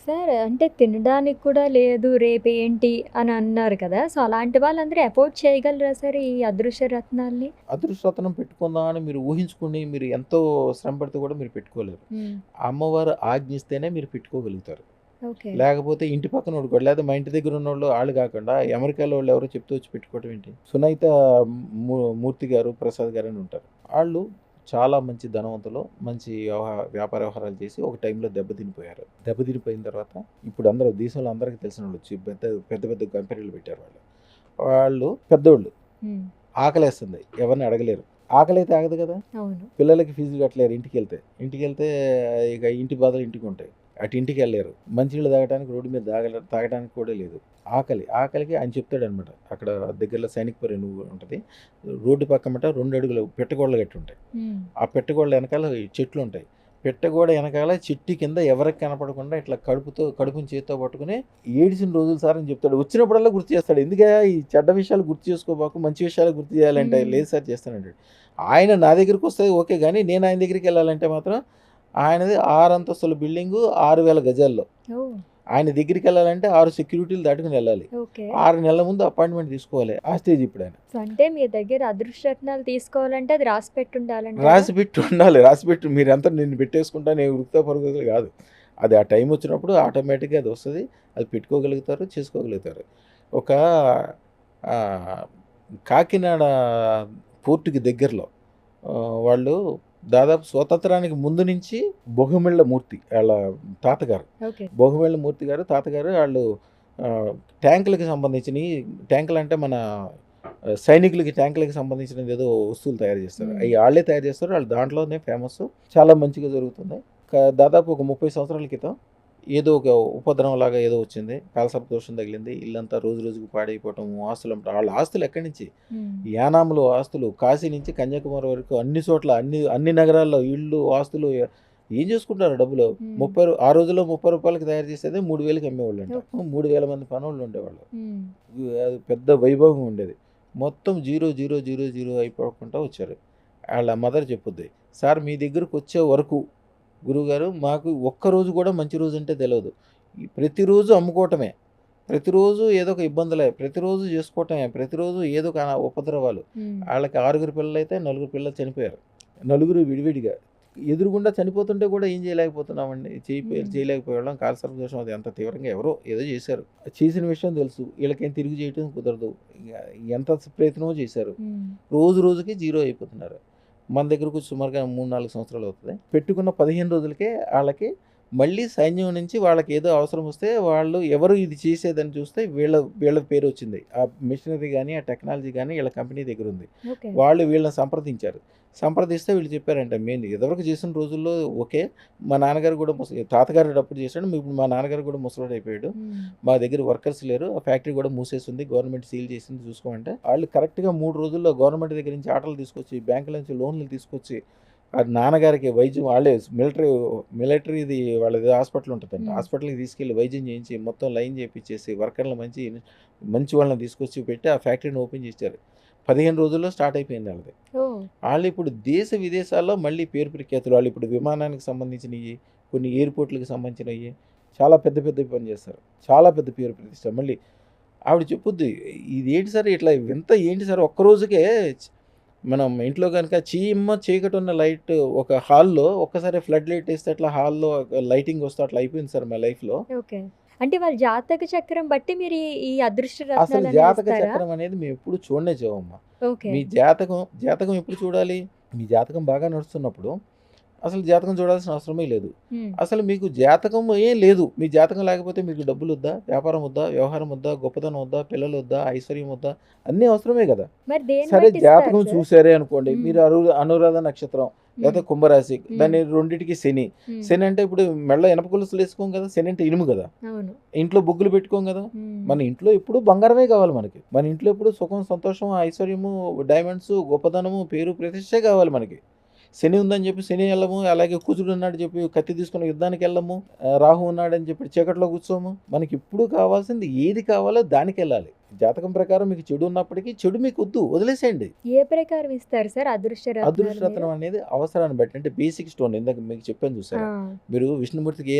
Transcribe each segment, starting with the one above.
Sir అంటే తినడానికి కూడా లేదు రేపేంటి అని అన్నారు కదా! సో, అలాంటి వాళ్ళందరూ అఫోర్డ్ చేయగలరా సార్ ఈ అదృశ్య రత్నాల్ని? అదృష్టరత్నం పెట్టుకుందాం అని మీరు ఊహించుకుని మీరు ఎంతో శ్రమ పడితే కూడా మీరు పెట్టుకోలేరు. హ్మ్. అమ్మవారు ఆజ్ఞిస్తేనే మీరు పెట్టుకోగలుగుతారు. ఓకే. లేకపోతే ఇంటి పక్కనోడు కూడా లేదా మా ఇంటి దగ్గర ఉన్నోళ్ళు ఆళ్ళు కాకుండా అమెరికాలో వాళ్ళు ఎవరో చెప్తూ వచ్చి పెట్టుకోవడం ఏంటి? సునైత మూర్తి గారు, ప్రసాద్ గారు అని ఉంటారు. ఆళ్ళు చాలా మంచి ధనవంతులు. మంచి వ్యాపార వ్యవహారాలు చేసి ఒక టైంలో దెబ్బతినిపోయారు. దెబ్బతినిపోయిన తర్వాత ఇప్పుడు అందరూ దేశంలో అందరికీ తెలిసినోళ్ళు వచ్చి పెద్ద పెద్ద పెద్ద కంపెనీలు పెట్టారు వాళ్ళు. వాళ్ళు పెద్దోళ్ళు. హ్మ్. ఆకలేస్తుంది. ఎవరిని అడగలేరు. ఆకలైతే ఆగదు కదా! అవును. పిల్లలకి ఫీజులు కట్టలేరు ఇంటికెళ్తే. ఇంటికెళ్తే ఇక ఇంటి బాధలు ఇంటికుంటాయి. అటు ఇంటికెళ్ళలేరు. మంచినీళ్ళు తాగటానికి రోడ్డు మీద తాగటానికి కూడా లేదు. ఆకలికి ఆయన చెప్తాడనమాట. అక్కడ దగ్గరలో సైనిక్‌పురి అని ఉంటది. రోడ్డు పక్కమట 2 అడుగులు పెట్టగోడలు కట్టుంటాయి. హ్మ్. ఆ పెట్టగోడల ఎనకాల చెట్లుంటాయి. పెట్టగోడ ఎనకాల చెట్టు కింద ఎవరికి కనపడకుండా ఇట్లా కడుపుని చేత్తో పట్టుకొని ఏడిసిన రోజులు సార్ అని చెప్తాడు. వచ్చినప్పుడల్లా గుర్తు చేస్తాడు. ఎందుకయ్యా ఈ చెడ్డ విషయాలు గుర్తు చేసుకోబాకు, మంచి విషయాలు గుర్తు చేయాలంటే, హ్మ్. లేదు సార్ చేస్తానంటాడు. ఆయన నా దగ్గరికొస్తే ఓకే గానీ, నేను ఆయన దగ్గరికెళ్ళాలంటే మాత్రం ఆయనది 6 అంతస్తుల బిల్డింగు 6000 గజాల్లో. ఓహ్! ఆయన దగ్గరికెళ్ళాలంటే 6 సెక్యూరిటీలు దాటుకొని వెళ్ళాలి. ఓకే. 6 నెలల ముందు అపాయింట్‌మెంట్ తీసుకోవాలి. ఆ స్టేజ్ ఇప్పుడాయన. సో, అంటే మీ దగ్గర అదృష్ట రత్నాలు తీసుకోవాలంటే అది రాసిపెట్టుండాలంటారా? రాసిపెట్టి ఉండాలి. రాసిపెట్టి మీరంతా నేను పెట్టేసుకుంటా నేను ఉరుకుతా పరుగుతా కాదు. అది ఆ టైం వచ్చినప్పుడు ఆటోమేటిక్‌గా అది వస్తది. అది పెట్టుకోగలుగుతారు, చేసుకోగలుగుతారు. ఒక ఆహ్, కాకినాడ పోర్ట్‌కి దగ్గరలో వాళ్ళు దాదాపు స్వతంత్రానికి ముందు నుంచి బొగుమిళ్ళ మూర్తి ఆళ్ళ తాతగారు. ఓకే. బొగుమిళ్ళ మూర్తి గారు తాతగారు ఆళ్ళు ట్యాంకులకి సంబంధించినయి ట్యాంకులంటే మన సైనికులకి ట్యాంకులకి సంబంధించినది ఏదో వస్తువులు తయారు చేస్తారు. హ్మ్. అయి ఆళ్ళే తయారు చేస్తారు. ఆళ్ళు దాంట్లోనే ఫేమస్సు. చాలా మంచిగా జరుగుతుంది. దాదాపు ఒక 30 సంవత్సరాల క్రితం ఏదో ఒక ఉపద్రవంలాగా ఏదో వచ్చింది. కాలసర్ప దోషం తగిలింది. ఇల్లంతా రోజు రోజుకి పాడైపోవటం, ఆళ్ళ ఆస్తులు ఎక్కడి నుంచి? హ్మ్. యానాంలో ఆస్తులు, కాశీ నుంచి కన్యాకుమారి వరకు అన్ని చోట్ల అన్ని నగరాల్లో ఇళ్ళు, ఆస్తులు ఏం చేసుకుంటారు డబ్బులు? హ్మ్. ఆ రోజుల్లో రూ. 30కి తయారు చేసేదే 3000కి అమ్మేవాళ్ళంట. ఓకే. 3000 మంది పనోళ్ళు ఉండేవాళ్ళు. హ్మ్. అది పెద్ద వైభవం ఉండేది. మొత్తం జీరో, జీరో, జీరో, జీరో అయిపోకుండా వచ్చారు. ఆళ్ళ మదర్ చెప్పుద్ది. సార్ మీ దగ్గరకొచ్చే వరకు గురువుగారు మాకు ఒక్కరోజు కూడా మంచి రోజంటే తెలవదు. ఈ ప్రతిరోజు అమ్ముకోవటమే. ప్రతిరోజు ఏదో ఒక ఇబ్బందులే. ప్రతిరోజు చేసుకోవటమే. ప్రతిరోజు ఏదో ఒక ఉపద్రవాలు. హ్మ్. ఆళ్ళకి 6 పిల్లలైతే 4 పిల్లలు చనిపోయారు. నలుగురు విడివిడిగా. ఎదురుగుండా చనిపోతుంటే కూడా ఏం చేయలేకపోతున్నామండి. హ్మ్. చేయలేకపోయేవాళ్ళం. కాలసర్ప దోషం అది అంత తీవ్రంగా ఎవరో ఏదో చేశారు. చేసిన విషయం తెలుసు. ఈళ్ళకేం తిరిగి చేయటం కుదరదు. ఇగ ఎంత ప్రయత్నమో చేశారు. హ్మ్. రోజు రోజుకి జీరో అయిపోతున్నారు. మన దగ్గరకొచ్చి సుమారుగా 3, 4 సంవత్సరాలు అవుతది. పెట్టుకున్న 15 రోజులకే ఆళ్ళకి మళ్ళీ సైన్యం నుంచి వాళ్ళకి ఏదో అవసరం వస్తే వాళ్ళు ఎవరు ఇది చేసేదని చూస్తే వీళ్ళ పేరొచ్చింది. ఆ మిషనరీ గాని, ఆ టెక్నాలజీ గాని ఈళ్ళ కంపెనీ దగ్గరుంది. ఓకే. వాళ్ళు వీళ్ళని సంప్రదించారు. సంప్రదిస్తే వీళ్ళు చెప్పారంట మేము ఇదివరకు చేసిన రోజుల్లో ఓకే. మా నాన్నగారు కూడా తాతగారు అప్పుడు చేసాడు. ఇప్పుడు మా నాన్నగారు కూడా ముసలోడయిపోయాడు. హ్మ్. మా దగ్గర వర్కర్స్ లేరు. ఆ ఫ్యాక్టరీ కూడా మూసేసింది. గవర్నమెంట్ సీల్ చేసింది చూసుకోమంటే, ఆళ్ళు కరెక్ట్‌గా 3 రోజుల్లో గవర్నమెంట్ దగ్గర నుంచి ఆటలు తీసుకొచ్చి, బ్యాంకుల నుంచి లోన్‌లు తీసుకొచ్చి, నాన్నగారికి వైద్యం వాళ్ళే మిలిటరీది వాళ్ళది హాస్పిటల్ ఉంటదంట. హ్మ్. హాస్పిటల్‌కి తీసుకెళ్ళి వైద్యం చేయించి, మొత్తం లైన్ చేపిచ్చేసి, వర్కర్‌లు మంచి వాళ్ళని తీసుకొచ్చి పెట్టి, ఆ ఫ్యాక్టరీని ఓపెన్ చేశారు. 15 రోజుల్లో స్టార్ట్ అయిపోయింది ఆళ్ళది. ఓహ్! ఆళ్ళిప్పుడు దేశ విదేశాల్లో మళ్ళీ పేరు ప్రఖ్యాతులు. వాళ్ళిప్పుడు విమానానికి సంబంధించినయి, కొన్ని ఎయిర్‌పోర్ట్‌లకి సంబంధించినయి చాలా పెద్ద పెద్దవి పని చేస్తారు. చాలా పెద్ద పేరు ప్రతిష్ట. మళ్ళీ ఆవిడ చెప్పుద్ది, "ఇదేంటి సార్ ఇట్లా వింత ఏంటి సార్ ఒక్క రోజుకే మనం ఇంట్లో గనుక చీకటున్న లైట్ ఒక హాల్‌లో ఒక్కసారి ఫ్లడ్ లైట్ ఏస్తే అట్లా హాల్‌లో లైటింగ్ వస్తే అట్లా అయిపోయింది సార్ మా లైఫ్‌లో." ఓకే. అంటే వాళ్ళ జాతక చక్రం బట్టి మీరు ఈ అదృష్ట అసలు రత్నాలనేవి జాతక ఇస్తారా? చక్రం అనేది మేమెప్పుడు చూడమ్మా. ఓకే. మీ జాతకం ఎప్పుడు చూడాలి? మీ జాతకం బాగా నడుస్తున్నప్పుడు అసలు జాతకం చూడాల్సిన అవసరమే లేదు. హ్మ్. అసలు మీకు జాతకం ఏం లేదు. మీ జాతకం లేకపోతే మీకు డబ్బులొద్దా? వ్యాపారం వద్దా? వ్యవహారం వద్దా? గొప్పతనం వద్దా? పిల్లలొద్దా? ఐశ్వర్యం వద్దా? అన్నీ అవసరమే గదా! మరి దేన్ని సరే బట్టి ఇస్తారు జాతకం సార్? చూసారే అనుకోండి. హ్మ్. మీరు అనురాధ నక్షత్రం హ్మ్. లేకపోతే కుంభరాశి హ్మ్. దాన్ని రెండిటికి శని. హ్మ్. శని అంటే ఇప్పుడు మెడలో ఇనప గొలుసులు ఏసుకోం కదా! శని అంటే ఇనుము గదా! అవును. ఇంట్లో బొగ్గులు పెట్టుకోం గదా! హ్మ్. మన ఇంట్లో ఎప్పుడు బంగారమే కావాలి మనకి. మన ఇంట్లో ఎప్పుడు సుఖం, సంతోషం, ఐశ్వర్యము, డైమండ్సు, గొప్పదనము, పేరు ప్రతిష్టే కావాలి మనకి. శని ఉందని చెప్పి శని వెళ్ళము, అలాగే కుజుడు ఉన్నాడు చెప్పి కత్తి తీసుకుని యుద్ధానికి వెళ్ళము, రాహు ఉన్నాడని చెప్పి చీకట్లో కూర్చోము. మనకి ఇప్పుడు కావాల్సింది ఏది కావాలో దానికి వెళ్ళాలి. జాతకం ప్రకారం మీకు చెడు ఉన్నప్పటికీ చెడు మీకు వద్దు, వదిలేసేయండి. ఏ ప్రకారం ఇస్తారు సార్ అదృష్ట అదృష్టరత్నం అనేది అవసరాన్ని బట్టి, అంటే బేసిక్ స్టోన్ ఇందాక మీకు చెప్పాను చూసారా, మీరు విష్ణుమూర్తికి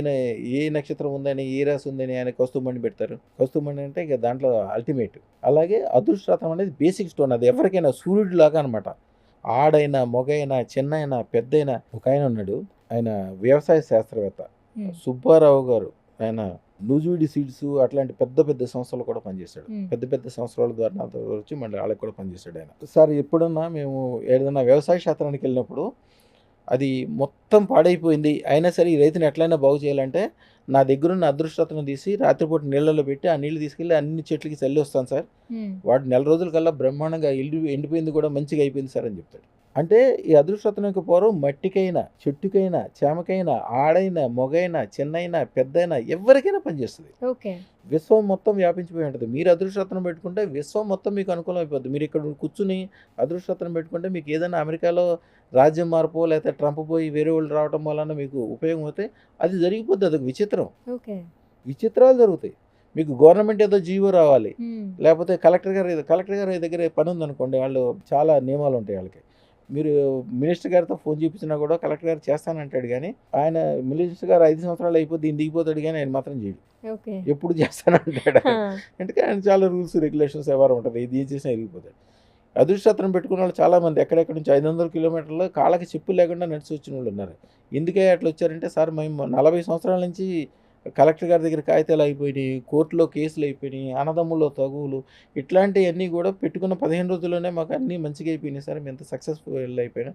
ఏ నక్షత్రం ఉందని, ఏ రాశి ఉందని ఆయన కస్తూమణి పెడతారు. కస్తూమణి అంటే ఇక దాంట్లో అల్టిమేట్. అలాగే అదృష్టరత్నం అనేది బేసిక్ స్టోన్, అది ఎవరికైనా సూర్యుడు లాగా అనమాట. ఆడైనా మొగైనా చిన్నైనా పెద్దయినా. ఒక ఆయన ఉన్నాడు, ఆయన వ్యవసాయ శాస్త్రవేత్త సుబ్బారావు గారు. ఆయన నూజివీడి సీడ్స్ అట్లాంటి పెద్ద పెద్ద సంస్థలు కూడా పనిచేశాడు. పెద్ద పెద్ద సంస్థల ద్వారా వచ్చి మళ్ళీ వాళ్ళకి కూడా పనిచేశాడు ఆయన. సార్ ఎప్పుడన్నా మేము ఏదైనా వ్యవసాయ క్షేత్రానికి వెళ్ళినప్పుడు అది మొత్తం పాడైపోయింది, అయినా సరే ఈ రైతుని ఎట్లయినా బాగు చేయాలంటే నా దగ్గరున్న అదృష్టతను తీసి రాత్రిపూట నీళ్ళలో పెట్టి ఆ నీళ్ళు తీసుకెళ్ళి అన్ని చెట్లకి చల్లి వస్తాను సార్, వాడు 4 రోజుల కల్లా బ్రహ్మాండంగా ఎండిపోయింది కూడా మంచిగా అయిపోయింది సార్ అని చెప్తాడు. అంటే ఈ అదృష్టతనకు పూర్వం మట్టికైనా చెట్టుకైనా చేమకైనా ఆడైనా మొగైనా చిన్నైనా పెద్దైనా ఎవరికైనా పనిచేస్తుంది. విశ్వం మొత్తం వ్యాపించిపోయి ఉంటుంది. మీరు అదృష్టరత్నం పెట్టుకుంటే విశ్వం మొత్తం మీకు అనుకూలం అయిపోద్ది. మీరు ఇక్కడ కూర్చుని అదృష్టరత్నం పెట్టుకుంటే మీకు ఏదైనా అమెరికాలో రాజ్యం మార్పో లేకపోతే ట్రంప్ పోయి వేరే వాళ్ళు రావడం వలన మీకు ఉపయోగం అవుతే అది జరిగిపోద్ది. అదొక విచిత్రం. విచిత్రాలు జరుగుతాయి. మీకు గవర్నమెంట్ ఏదో జీవో రావాలి, లేకపోతే కలెక్టర్ గారి దగ్గర పని ఉందనుకోండి, వాళ్ళు చాలా నియమాలు ఉంటాయి వాళ్ళకి. మీరు మినిస్టర్ గారితో ఫోన్ చేయించినా కూడా కలెక్టర్ గారు చేస్తానంటాడు, కానీ ఆయన మినిస్టర్ గారు 5 సంవత్సరాలు అయిపోతే దిగిపోతాడు, కానీ ఆయన మాత్రం చేయడు. ఎప్పుడు చేస్తానంటాడు. ఎందుకంటే ఆయన చాలా రూల్స్ రెగ్యులేషన్స్ ఎవరు ఉంటుంది, ఇది ఏం చేసినా ఎరిగిపోతాడు. అదృష్టరత్నం పెట్టుకున్న వాళ్ళు చాలామంది ఎక్కడెక్కడి నుంచి 500 కిలోమీటర్లు కాళ్ళకి చెప్పులు లేకుండా నడిచి వచ్చిన వాళ్ళు ఉన్నారు. ఎందుకే అట్లా వచ్చారంటే, సార్ మేము 40 సంవత్సరాల నుంచి కలెక్టర్ గారి దగ్గర కాగితాలు అయిపోయినాయి, కోర్టులో కేసులు అయిపోయినాయి, అన్నదమ్ముల్లో తగువులు, ఇట్లాంటివన్నీ కూడా పెట్టుకున్న 15 రోజుల్లోనే మాకు అన్నీ మంచిగా అయిపోయినాయి సార్, మేము ఎంత సక్సెస్ఫుల్ అయిపోయినా.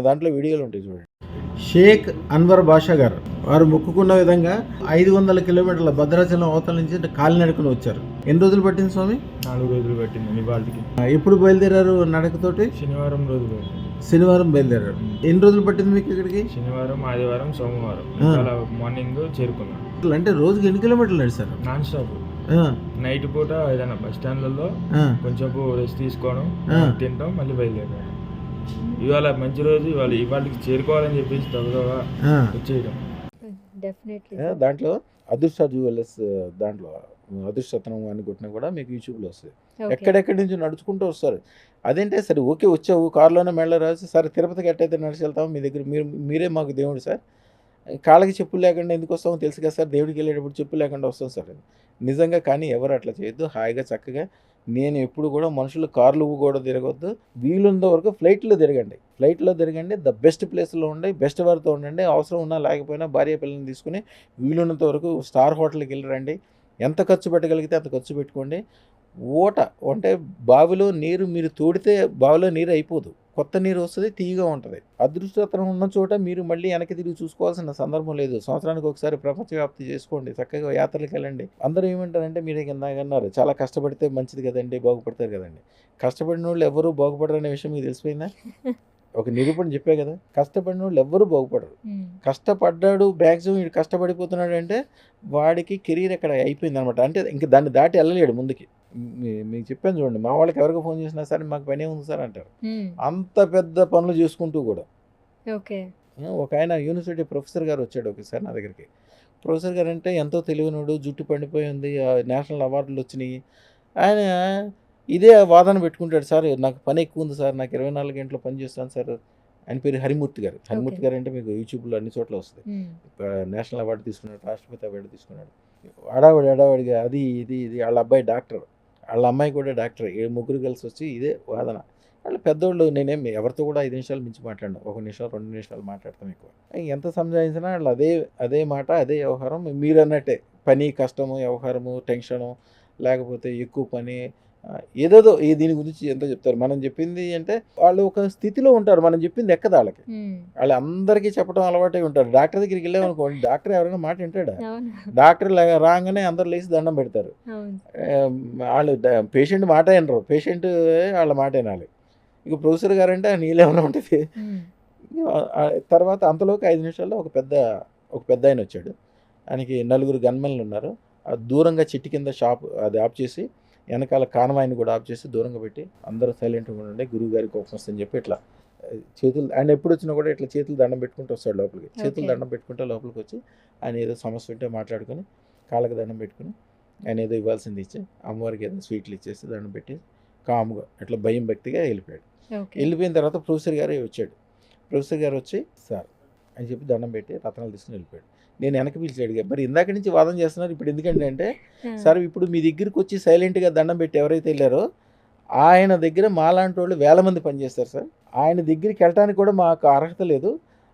దాంట్లో వీడియోలు ఉంటాయి చూడండి. షేక్ అన్వర్ బాషా గారు వారు మొక్కుకున్న విధంగా 500 కిలోమీటర్ల భద్రాచలం అవతల నుంచి కాలినడకను వచ్చారు. ఎన్ని రోజులు పట్టింది స్వామి? 4 రోజులు పట్టింది ఇవాళకి. ఎప్పుడు బయలుదేరారు నడకతోటి? శనివారం రోజు. శనివారం బయలుదేరారు. ఎన్ని రోజులు పట్టింది మీకు ఇక్కడికి? శనివారం, ఆదివారం, సోమవారం మార్నింగ్ చేరుకున్నాం. అంటే రోజుకి ఎన్ని కిలోమీటర్లు నడిచారు? Non stop. నైట్ పూట ఏదైనా బస్ స్టాండ్లలో కొంచెం రెస్ట్ తీసుకోవడం, తింటాం, మళ్ళీ బయలుదేరాం. ఇవాళ మంచి రోజు, ఇవాళకి చేరుకోవాలని చెప్పేసి తొందరగా వచ్చేయడం. దాంట్లో అదృష్ట జ్యువెలర్స్, దాంట్లో అదృష్టరత్నం అని కొట్టినా కూడా మీకు యూట్యూబ్లో వస్తుంది. ఎక్కడెక్కడి నుంచి నడుచుకుంటూ వస్తారు. అదేంటే సరే ఓకే వచ్చావు కారులోనే మెళ్ళ రాసి, సరే తిరుపతికి ఎట్టయితే నడిచి వెళ్తాము, మీ దగ్గర మీరే మాకు దేవుడు సార్, కాళ్ళకి చెప్పులు లేకుండా ఎందుకు వస్తామో తెలుసు కదా సార్, దేవుడికి వెళ్ళేటప్పుడు చెప్పులు లేకుండా వస్తాం సార్. నిజంగా కానీ ఎవరు అట్లా చేయొద్దు. హాయిగా చక్కగా నేను ఎప్పుడు కూడా మనుషులు కార్లు కూడా తిరగొద్దు, వీలున్న వరకు ఫ్లైట్లో తిరగండి. ద బెస్ట్ ప్లేస్లో ఉండి బెస్ట్ వారితో ఉండండి. అవసరం ఉన్నా లేకపోయినా భార్య పిల్లల్ని తీసుకుని వీలున్నంత వరకు స్టార్ హోటల్కి వెళ్ళరండి. ఎంత ఖర్చు పెట్టగలిగితే అంత ఖర్చు పెట్టుకోండి. ఓట అంటే బావిలో నీరు మీరు తోడితే బావిలో నీరు అయిపోదు, కొత్త నీరు వస్తుంది, తీయగా ఉంటుంది. అదృష్టరత్నం ఉన్న చోట మీరు మళ్ళీ వెనక్కి తిరిగి చూసుకోవాల్సిన సందర్భం లేదు. సంవత్సరానికి ఒకసారి ప్రపంచవ్యాప్తి చేసుకోండి, చక్కగా యాత్రలకు వెళ్ళండి. అందరూ ఏమంటారంటే మీరే అన్నారు చాలా కష్టపడితే మంచిది కదండి, బాగుపడతారు కదండి. కష్టపడిన వాళ్ళు ఎవరూ బాగుపడరనే విషయం మీకు తెలిసిపోయిందా? ఒక నిరూపణ చెప్పే కదా, కష్టపడిన వాళ్ళు ఎవ్వరూ బాగుపడరు. కష్టపడ్డాడు మ్యాక్సిమం వీడు కష్టపడిపోతున్నాడు అంటే వాడికి కెరీర్ అక్కడ అయిపోయింది అనమాట. అంటే ఇంకా దాన్ని దాటి వెళ్ళలేడు ముందుకి. మీకు చెప్పాను చూడండి, మా వాళ్ళకి ఎవరికి ఫోన్ చేసినా సరే మాకు పని ఉంది సార్ అంటారు. అంత పెద్ద పనులు చేసుకుంటూ కూడా. ఒక ఆయన యూనివర్సిటీ ప్రొఫెసర్ గారు వచ్చాడు ఒకసారి నా దగ్గరికి. ప్రొఫెసర్ గారు అంటే ఎంతో తెలివినోడు, జుట్టు పండిపోయి ఉంది, నేషనల్ అవార్డులు వచ్చినాయి. ఆయన ఇదే వాదన పెట్టుకుంటాడు, సార్ నాకు పని ఎక్కువ ఉంది సార్, నాకు 24 గంటలు పని చేస్తాను సార్. ఆయన పేరు హరిమూర్తి గారు. హరిమూర్తి గారు అంటే మీకు యూట్యూబ్లో అన్ని చోట్ల వస్తుంది. నేషనల్ అవార్డు తీసుకున్నాడు, రాష్ట్రపతి అవార్డు తీసుకున్నాడు. అడావిడిగా అది ఇది వాళ్ళ అబ్బాయి డాక్టర్, వాళ్ళ అమ్మాయి కూడా డాక్టర్. 3 కలిసి వచ్చి ఇదే వాదన. వాళ్ళు పెద్దోళ్ళు. నేనేం ఎవరితో కూడా 5 నిమిషాలు మించి మాట్లాడను, 1 నిమిషం 2 నిమిషాలు మాట్లాడతాం ఎక్కువ. ఎంత సంజాయించినా వాళ్ళు అదే మాట, అదే వ్యవహారం. మీరు అన్నట్టే పని కష్టము, వ్యవహారము, టెన్షను, లేకపోతే ఎక్కువ పని, ఏదేదో దీని గురించి ఎంతో చెప్తారు. మనం చెప్పింది అంటే వాళ్ళు ఒక స్థితిలో ఉంటారు, మనం చెప్పింది ఎక్కదు వాళ్ళకి. వాళ్ళు అందరికీ చెప్పడం అలవాటే ఉంటారు. డాక్టర్ దగ్గరికి వెళ్ళామనుకోండి, డాక్టర్ ఎవరైనా మాట వింటాడా? డాక్టర్ రాగానే అందరు లేచి దండం పెడతారు. వాళ్ళు పేషెంట్ మాట వినరు, పేషెంట్ వాళ్ళ మాట వినాలి. ఇక ప్రొఫెసర్ గారు అంటే నీళ్ళేమైనా ఉంటుంది. తర్వాత అంతలోకి 5 నిమిషాల్లో ఒక పెద్ద ఆయన వచ్చాడు. ఆయనకి 4 గన్మెన్లు ఉన్నారు. దూరంగా చెట్టు కింద షాప్ అది ఆఫ్ చేసి, వెనకాల కాన్వాయ్ని కూడా ఆఫ్ చేసి దూరంగా పెట్టి అందరూ సైలెంట్గా ఉండండి, గురువు గారికి కోపం వస్తుందని చెప్పి ఇట్లా చేతులు ఆయన ఎప్పుడు వచ్చినా కూడా ఇట్లా చేతులు దండం పెట్టుకుంటూ వస్తాడు లోపలికి. చేతులు ఓకే. దండం పెట్టుకుంటే లోపలికి వచ్చి ఆయన ఏదో సమస్య ఉంటే మాట్లాడుకొని కాళ్ళకి దండం పెట్టుకుని ఆయన ఏదో ఇవ్వాల్సింది ఇచ్చి అమ్మవారికి ఏదో స్వీట్లు ఇచ్చేసి దండం పెట్టి కాముగా ఇట్లా భయం భక్తిగా వెళ్ళిపోయాడు. ఓకే. వెళ్ళిపోయిన తర్వాత ప్రొఫెసర్ గారే వచ్చాడు. ప్రొఫెసర్ గారు వచ్చి సార్ అని చెప్పి దండం పెట్టి రత్నాలు తీసుకుని వెళ్ళిపోయాడు. నేను వెనక్కి పిలిచి అడిగా, మరి ఇందాక నుంచి వాదన చేస్తున్నారు ఇప్పుడు ఎందుకంటే అంటే, సార్ ఇప్పుడు మీ దగ్గరికి వచ్చి సైలెంట్గా దండం పెట్టి ఎవరైతే వెళ్ళారో ఆయన దగ్గర మాలాంటి వాళ్ళు వేల మంది పనిచేస్తారు సార్. ఆయన దగ్గరికి వెళ్ళడానికి కూడా మాకు అర్హత లేదు.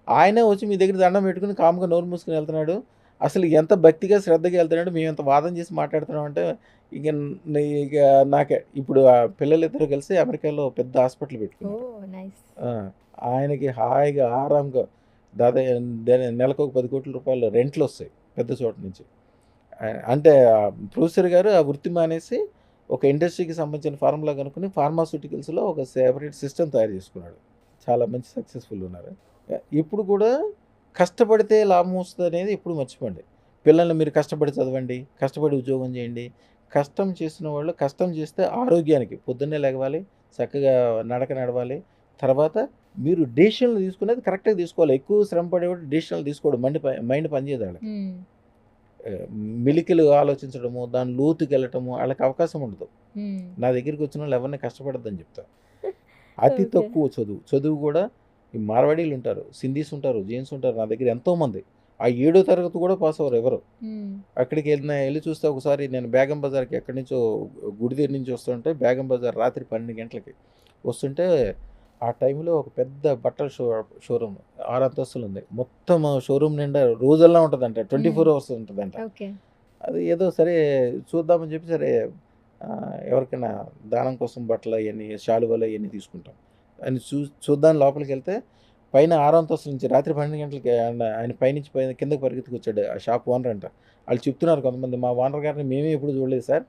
ఆయనే వచ్చి మీ దగ్గర దండం పెట్టుకుని కామ్గా నోరు మూసుకుని వెళ్తున్నాడు. అసలు ఎంత భక్తిగా శ్రద్ధగా వెళ్తున్నాడు, మేము ఎంత వాదన చేసి మాట్లాడుతున్నాం అంటే ఇక ఇక నాకే ఇప్పుడు ఆ పిల్లలిద్దరూ కలిసి అమెరికాలో పెద్ద హాస్పిటల్ ఓ పెట్టుకున్నారు. నైస్. ఆయనకి హాయిగా ఆరాంగా నెలకు ఒక 10 కోట్ల రూపాయలు రెంట్లు వస్తాయి పెద్ద చోట నుంచి. అంటే ప్రొఫెసర్ గారు ఆ వృత్తి మానేసి ఒక ఇండస్ట్రీకి సంబంధించిన ఫార్ములా కనుక్కుని ఫార్మాస్యూటికల్స్లో ఒక సెపరేట్ సిస్టమ్ తయారు చేసుకున్నాడు. చాలా మంచి సక్సెస్ఫుల్ ఉన్నారు. ఇప్పుడు కూడా కష్టపడితే లాభం వస్తుంది అనేది ఎప్పుడు మర్చిపోండి. పిల్లల్ని మీరు కష్టపడి చదవండి, కష్టపడి ఉద్యోగం చేయండి. కష్టం చేసిన వాళ్ళు కష్టం చేస్తే ఆరోగ్యానికి పొద్దున్నే లెగవాలి, చక్కగా నడక నడవాలి. తర్వాత మీరు డెసిషన్లు తీసుకునేది కరెక్ట్గా తీసుకోవాలి. ఎక్కువ శ్రమ పడేవాడు డెసిషన్లు తీసుకోవడం మైండ్ పనిచేయదు వాళ్ళకి. మిలికిలు ఆలోచించడము, దాని లోతుకి వెళ్ళటము వాళ్ళకి అవకాశం ఉండదు. నా దగ్గరికి వచ్చిన వాళ్ళు ఎవరిని కష్టపడద్దని చెప్తా. అతి ఓకే. తక్కువ చదువు కూడా ఈ మార్వాడీలు ఉంటారు, సింధీస్ ఉంటారు, జైన్స్ ఉంటారు నా దగ్గర ఎంతోమంది. ఆ 7వ తరగతి కూడా పాస్ అవ్వరు ఎవరు. అక్కడికి వెళ్ళి చూస్తే ఒకసారి నేను బేగం బజార్కి ఎక్కడి నుంచో గుడి దగ్గర నుంచి వస్తుంటే బేగం బజార్ రాత్రి 12 గంటలకి వస్తుంటే ఆ టైంలో ఒక పెద్ద బట్టల షోరూమ్ 6 అంతస్తులు ఉంది. మొత్తం షోరూమ్ నిండా రోజల్లా ఉంటుందంట, 24 అవర్స్ ఉంటుందంట. ఓకే. అది ఏదో సరే చూద్దామని చెప్పి సరే ఎవరికైనా దానం కోసం బట్టలు అవన్నీ శాలువలు అవన్నీ తీసుకుంటాం అని చూద్దాం లోపలికి వెళ్తే పైన 6వ అంతస్తు నుంచి రాత్రి 12 గంటలకి ఆయన పైనుంచి పైన కిందకి పరిగెత్తుకు వచ్చాడు. ఆ షాప్ ఓనర్ అంట. వాళ్ళు చెప్తున్నారు కొంతమంది, మా ఓనర్ గారిని మేమే ఎప్పుడు చూడలేదు సార్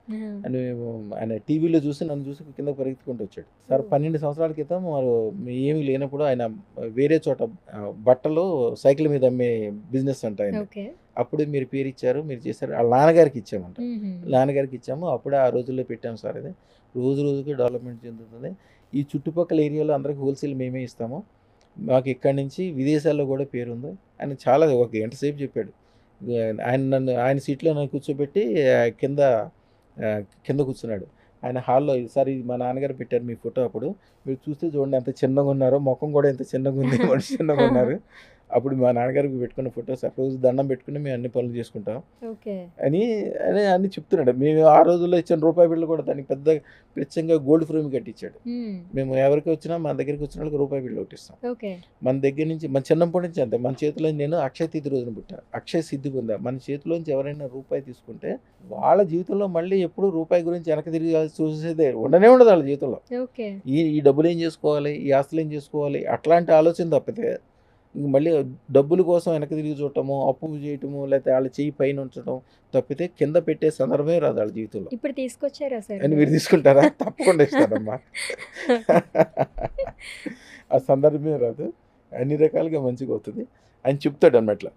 అని. ఆయన టీవీలో చూసి నన్ను చూసి కిందకి పరిగెత్తుకుంటూ వచ్చాడు. సార్ 12 సంవత్సరాల క్రితం ఏమీ లేనప్పుడు ఆయన వేరే చోట బట్టలు సైకిల్ మీద అమ్మే బిజినెస్ అంట ఆయన. ఓకే. అప్పుడే మీరు పేరు ఇచ్చారు, మీరు చేశారు. వాళ్ళ నాన్నగారికి ఇచ్చామంట. నాన్నగారికి ఇచ్చాము, అప్పుడే ఆ రోజుల్లో పెట్టాము సార్. ఇది రోజు రోజుకి డెవలప్మెంట్ చెందుతుంది. ఈ చుట్టుపక్కల ఏరియాలో అందరికి హోల్సేల్ మేమే ఇస్తాము. మాకు ఇక్కడి నుంచి విదేశాల్లో కూడా పేరుంది అని చాలా ఒక గంట సేపు చెప్పాడు. ఆయన సీట్లో నన్ను కూర్చోబెట్టి కింద కూర్చున్నాడు. ఆయన హాల్లో, సార్ ఇది మా నాన్నగారు పెట్టారు మీ ఫోటో, అప్పుడు మీరు చూస్తే చూడండి ఎంత చిన్నగా ఉన్నారో, ముఖం కూడా ఎంత చిన్నగా ఉంది, మనిషి చిన్నగా ఉన్నారు. అప్పుడు మా నాన్నగారికి పెట్టుకున్న ఫొటోస్ రోజు దండం పెట్టుకుని మేము అన్ని పనులు చేసుకుంటాం ఓకే. అని అన్ని చెప్తున్నాడు. మేము ఆ రోజుల్లో ఇచ్చిన రూపాయి బిళ్ళ కూడా దానికి పెద్ద ప్రత్యేకంగా గోల్డ్ ఫ్రేమ్ కట్టించాడు. మేము ఎవరికి వచ్చినా మన దగ్గరికి వచ్చిన వాళ్ళకి రూపాయి బిళ్ళ కొట్టిస్తాం. ఓకే. మన దగ్గర నుంచి మన చిన్నప్పటి నుంచి అంతే. మన చేతిలో నేను అక్షయ తిథి రోజున పుట్టా, అక్షయ సిద్ధి పొందా. మన చేతిలోంచి ఎవరైనా రూపాయి తీసుకుంటే వాళ్ళ జీవితంలో మళ్ళీ ఎప్పుడు రూపాయి గురించి వెనక తిరిగి చూసేదే ఉండనే ఉండదు వాళ్ళ జీవితంలో. ఓకే. ఈ డబ్బులు ఏం చేసుకోవాలి, ఈ ఆస్తులు ఏం చేసుకోవాలి అట్లాంటి ఆలోచన తప్పితే ఇంక మళ్ళీ డబ్బుల కోసం వెనక తిరిగి చూడటము, అప్పు చేయటము, లేకపోతే వాళ్ళ చెయ్యి పైన ఉంచడం తప్పితే కింద పెట్టే సందర్భమే రాదు వాళ్ళ జీవితంలో. ఇప్పుడు తీసుకొచ్చారా సార్ అని మీరు తీసుకుంటారా? తప్పకుండా ఇస్తారమ్మా. ఆ సందర్భమే రాదు, అన్ని రకాలుగా మంచిగా అవుతుంది అని చెప్తాడు అన్నమాట.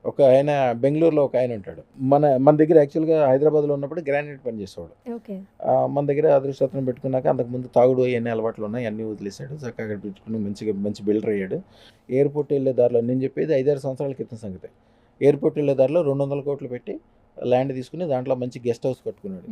ఒక ఆయన బెంగళూరులో ఒక ఆయన ఉంటాడు. మన దగ్గర యాక్చువల్గా హైదరాబాద్లో ఉన్నప్పుడు గ్రానైట్ పని చేసేవాడు. ఓకే. మన దగ్గర అదృష్టం పెట్టుకున్నాక అంతకుముందు తాగుడు అవన్నీ అలవాట్లు ఉన్నాయి, అన్నీ వదిలేశాడు. చక్కగా అక్కడ పెట్టుకుని మంచి బిల్డర్ అయ్యాడు. ఎయిర్పోర్ట్ వెళ్ళే దారిలో, నేను చెప్పేది 5-6 సంవత్సరాల క్రితం సంగతి, ఎయిర్పోర్ట్ వెళ్ళే దారిలో 200 కోట్లు పెట్టి ల్యాండ్ తీసుకుని దాంట్లో మంచి గెస్ట్ హౌస్ కట్టుకున్నాడు.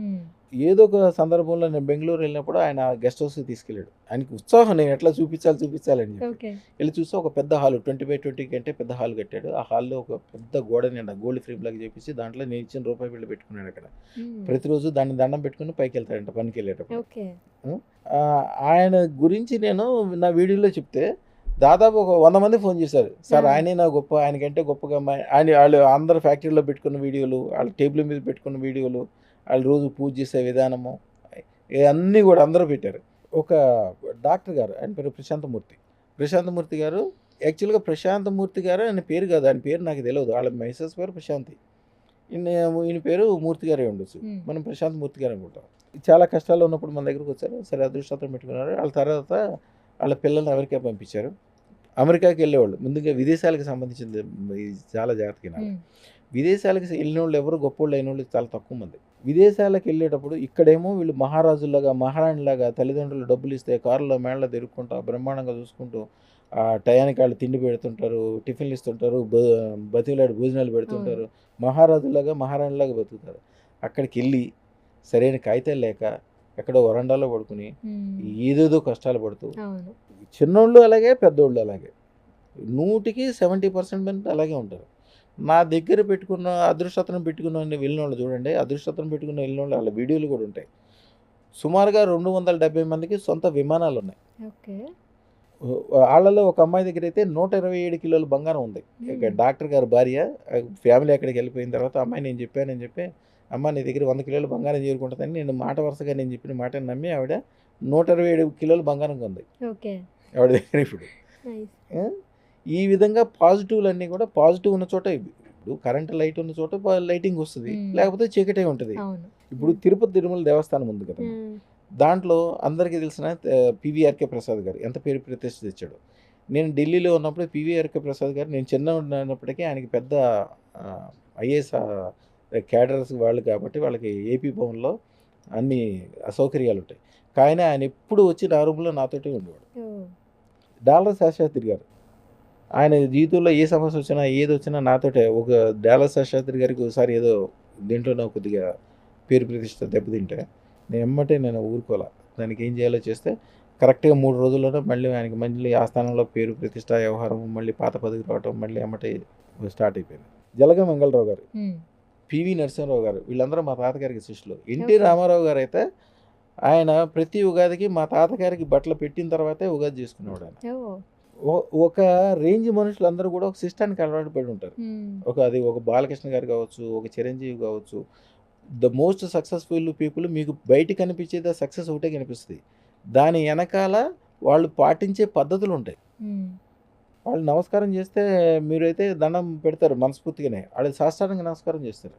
ఏదో ఒక సందర్భంలో నేను బెంగళూరు వెళ్ళినప్పుడు ఆయన గెస్ట్ హౌస్కి తీసుకెళ్ళాడు. ఆయనకి ఉత్సాహం, నేను ఎట్లా చూపించాలని చెప్పి వెళ్ళి చూస్తే ఒక పెద్ద హాల్ 20x20 కంటే పెద్ద హాల్ కట్టాడు. ఆ హాల్లో ఒక పెద్ద గోడ నిండా గోల్డ్ ఫ్రేమ్ లాగా చేపించి దాంట్లో నేను ఇచ్చిన రూపాయి బిళ్ళ పెట్టుకున్నాడు. అక్కడ ప్రతిరోజు దాన్ని దండం పెట్టుకుని పైకి వెళ్తాడంట పనికి వెళ్ళేటప్పుడు. ఆయన గురించి నేను నా వీడియోలో చెప్తే దాదాపు ఒక 100 మంది ఫోన్ చేశారు. సార్ ఆయనే నా గొప్ప, ఆయనకంటే గొప్పగా వాళ్ళు అందరు ఫ్యాక్టరీలో పెట్టుకున్న వీడియోలు, వాళ్ళ టేబుల్ మీద పెట్టుకున్న వీడియోలు, వాళ్ళు రోజు పూజ చేసే విధానము ఇవన్నీ కూడా అందరూ పెట్టారు. ఒక డాక్టర్ గారు, ఆయన పేరు ప్రశాంతమూర్తి గారు. యాక్చువల్గా ప్రశాంతమూర్తి గారు ఆయన పేరు కాదు, ఆయన పేరు నాకు తెలియదు. వాళ్ళ మైసెస్ పేరు ప్రశాంతి, ఈయన పేరు మూర్తి గారే ఉండొచ్చు. మనం ప్రశాంతమూర్తి గారు అనుకుంటాం. చాలా కష్టాల్లో ఉన్నప్పుడు మన దగ్గరకు వచ్చారు. సరే అదృష్టం పెట్టుకున్నారు. వాళ్ళ తర్వాత వాళ్ళ పిల్లల్ని అమెరికా పంపించారు. అమెరికాకి వెళ్ళేవాళ్ళు ముందుగా విదేశాలకు సంబంధించింది చాలా జాగ్రత్తగా. విదేశాలకు వెళ్ళిన వాళ్ళు ఎవరు గొప్పోళ్ళు అయిన వాళ్ళు చాలా తక్కువ మంది. విదేశాలకు వెళ్ళేటప్పుడు ఇక్కడేమో వీళ్ళు మహారాజులాగా మహారాణిలాగా తల్లిదండ్రులు డబ్బులు ఇస్తే కారులో మేళ్ళ తిరుక్కుంటూ బ్రహ్మాండంగా చూసుకుంటూ ఆ టయానికి వాళ్ళు తిండి పెడుతుంటారు, టిఫిన్లు ఇస్తుంటారు, బతిలాడి భోజనాలు పెడుతుంటారు. మహారాజులాగా మహారాణిలాగా బతుకుతారు. అక్కడికి వెళ్ళి సరైన కాగితాలు లేక ఎక్కడో వరండాలో పడుకుని ఏదేదో కష్టాలు పడుతూ అవును. చిన్నోళ్ళు అలాగే పెద్దోళ్ళు అలాగే 100కి 70% అలాగే ఉంటారు. నా దగ్గర పెట్టుకున్న అదృష్టతను పెట్టుకున్న వెళ్ళిన వాళ్ళు చూడండి, అదృష్టతను పెట్టుకున్న వెళ్ళిన వాళ్ళు వాళ్ళ వీడియోలు కూడా ఉంటాయి. సుమారుగా 270 మందికి సొంత విమానాలు ఉన్నాయి. ఓకే. వాళ్ళలో ఒక అమ్మాయి దగ్గర అయితే 127 కిలోల బంగారం ఉంది. ఇక డాక్టర్ గారి భార్య ఫ్యామిలీ అక్కడికి వెళ్ళిపోయిన తర్వాత అమ్మాయి నేను చెప్పానని చెప్పి, అమ్మ నీ దగ్గర 100 కిలోల బంగారం చేరుకుంటుందని నేను మాట వరుసగా నేను చెప్పిన మాటని నమ్మి ఆవిడ 127 కిలోల బంగారం ఉంది ఓకే. ఆవిడ దగ్గర ఇప్పుడు. నైస్. ఆ? ఈ విధంగా పాజిటివ్లన్నీ కూడా పాజిటివ్ ఉన్న చోట ఇప్పుడు కరెంట్ లైట్ ఉన్న చోట లైటింగ్ వస్తుంది, లేకపోతే చీకటే ఉంటుంది. అవును. ఇప్పుడు తిరుపతి తిరుమల దేవస్థానం ఉంది కదా, దాంట్లో అందరికీ తెలిసిన పివిఆర్కే ప్రసాద్ గారు ఎంత పేరు ప్రతిష్ఠ తెచ్చాడు. నేను ఢిల్లీలో ఉన్నప్పుడు పివిఆర్కే ప్రసాద్ గారు, నేను చిన్న ఉన్నప్పటికీ ఆయనకి పెద్ద ఐఏఎస్ క్యాడర్స్ వాళ్ళు కాబట్టి వాళ్ళకి ఏపీ భవన్లో అన్ని అసౌకర్యాలు ఉంటాయి. కానీ ఆయన ఎప్పుడు వచ్చి నా రూమ్లో నాతోటి ఉండేవాడు. డాలర్ శాస్త్రి గారు ఆయన జీవితంలో ఏ సమస్య వచ్చినా ఏది వచ్చినా నాతోటే. ఒక డాలర్ శాస్త్రి గారికి ఒకసారి ఏదో దీంట్లోనే కొద్దిగా పేరు ప్రతిష్ట దెబ్బతింటే నేను ఊరుకోలే. దానికి ఏం చేయాలో చేస్తే కరెక్ట్గా 3 రోజుల్లోనే మళ్ళీ ఆయనకి మళ్ళీ ఆ స్థానంలో పేరు ప్రతిష్ట వ్యవహారం మళ్ళీ పాత పదవి రావటం మళ్ళీ ఎమ్మటే స్టార్ట్ అయిపోయింది. జలగం వెంగళరావు గారు, పివి నరసింహరావు గారు వీళ్ళందరూ మా తాతగారికి శిష్యులు. ఎన్టీ రామారావు గారు అయితే ఆయన ప్రతి ఉగాదికి మా తాతగారికి బట్టలు పెట్టిన తర్వాతే ఉగాది చేసుకునేవాడు ఆయన. ఒక రేంజ్ మనుషులందరూ కూడా ఒక సిస్టానికి అలవాటు పడి ఉంటారు. ఒక బాలకృష్ణ గారు కావచ్చు, ఒక చిరంజీవి కావచ్చు, ద మోస్ట్ సక్సెస్ఫుల్ పీపుల్ మీకు బయట కనిపించేది సక్సెస్ ఒకటే కనిపిస్తుంది. దాని వెనకాల వాళ్ళు పాటించే పద్ధతులు ఉంటాయి. వాళ్ళు నమస్కారం చేస్తే మీరైతే దండం పెడతారు మనస్ఫూర్తిగానే, వాళ్ళు సాష్టాంగ నమస్కారం చేస్తారు.